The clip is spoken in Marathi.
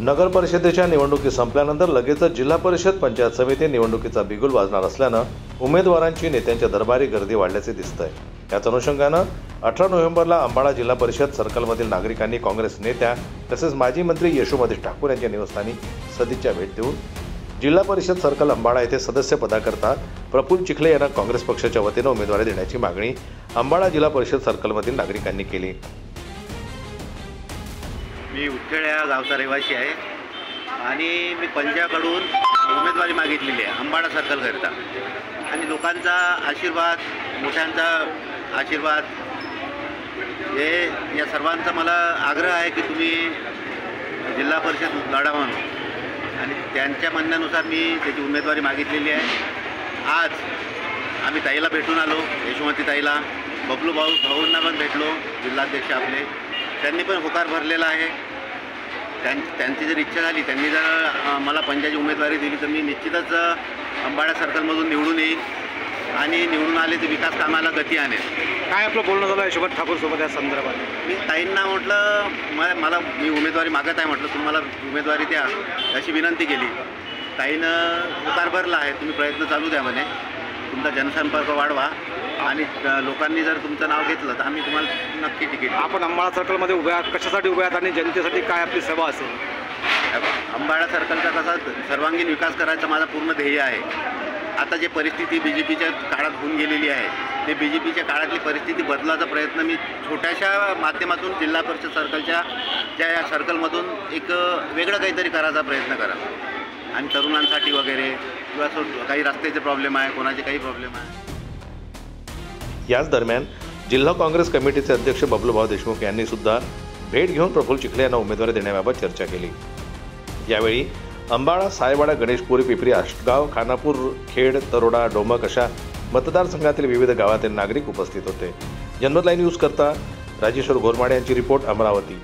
नगर परिषदेच्या निवडणुकी संपल्यानंतर लगेचच जिल्हा परिषद पंचायत समिती निवडणुकीचा बिगुल वाजणार असल्यानं उमेदवारांची नेत्यांच्या दरबारी गर्दी वाढल्याचे दिसतंय। याच अनुषंगानं 18 नोव्हेंबरला अंबाडा जिल्हा परिषद सर्कलमधील नागरिकांनी काँग्रेस नेत्या तसेच माजी मंत्री यशोमती ठाकूर यांच्या निवासस्थानी सदिच्छा भेट देऊन जिल्हा परिषद सर्कल अंबाडा येथे सदस्य पदाकरता प्रफुल्ल चिखले यांना काँग्रेस पक्षाच्या वतीने उमेदवारी देण्याची मागणी अंबाडा जिल्हा परिषद सर्कलमधील नागरिकांनी केली। मी उठ्ठळ या गावचा रहिवासी आहे आणि मी पंजाकडून उमेदवारी मागितलेली आहे अंबाडा सर्कलकरिता आणि लोकांचा आशीर्वाद, मोठ्यांचा आशीर्वाद, हे या सर्वांचा मला आग्रह आहे की तुम्ही जिल्हा परिषद लढा म्हणून आणि त्यांच्या म्हणण्यानुसार मी त्याची उमेदवारी मागितलेली आहे। आज आम्ही ताईला भेटून आलो, यशोमती ताईला, बबलू भाऊंना पण भेटलो, जिल्हाध्यक्ष आपले, त्यांनी पण होकार भरलेला आहे। त्यांची जर इच्छा झाली, त्यांनी जर मला पंचायतची उमेदवारी दिली तर मी निश्चितच अंबाडा सर्कलमधून निवडून येईल आणि निवडून आले तर विकास कामाला गती आणेल। काय आपलं बोलणं झालं यशोमती ठाकूरसोबत या संदर्भात? मी ताईंना म्हटलं मी उमेदवारी मागत आहे, म्हटलं तुम्ही मला उमेदवारी द्या अशी विनंती केली। ताईनं होकार भरला आहे, तुम्ही प्रयत्न चालू द्या म्हणे, तुमचा जनसंपर्क वाढवा आणि लोकांनी जर तुमचं नाव घेतलं तर आम्ही तुम्हाला नक्की तिकीट। आपण अंबाडा सर्कलमध्ये उभ्या आहात, कशासाठी उभ्या आहात आणि जनतेसाठी काय आपली सेवा असेल? अंबाडा सर्कलचा कसा सर्वांगीण विकास करायचा माझा पूर्ण ध्येय आहे। आता जे परिस्थिती BJPच्या काळात होऊन गेलेली आहे, ते BJPच्या काळातली परिस्थिती बदलायचा प्रयत्न मी छोट्याशा माध्यमातून जिल्हा परिषद सर्कलच्या या सर्कलमधून एक वेगळं काहीतरी करायचा प्रयत्न करा आणि तरुणांसाठी वगैरे किंवा काही रस्त्याचे प्रॉब्लेम आहे, कोणाचे काही प्रॉब्लेम आहे। याच दरम्यान जिल्हा काँग्रेस कमिटीचे अध्यक्ष बबलूभाऊ देशमुख यांनी सुद्धा भेट घेऊन प्रफुल्ल चिखले यांना उमेदवारी देण्याबाबत चर्चा केली। यावेळी अंबाडा, सायवाडा, गणेशपुरी, पिपरी, आष्टगाव, खानापूर, खेड, तरोडा, डोमक अशा मतदारसंघातील विविध गावातील नागरिक उपस्थित होते। जनमत लाईव्ह न्यूज करता राजेश्वर घोरमाडे यांची रिपोर्ट, अमरावती।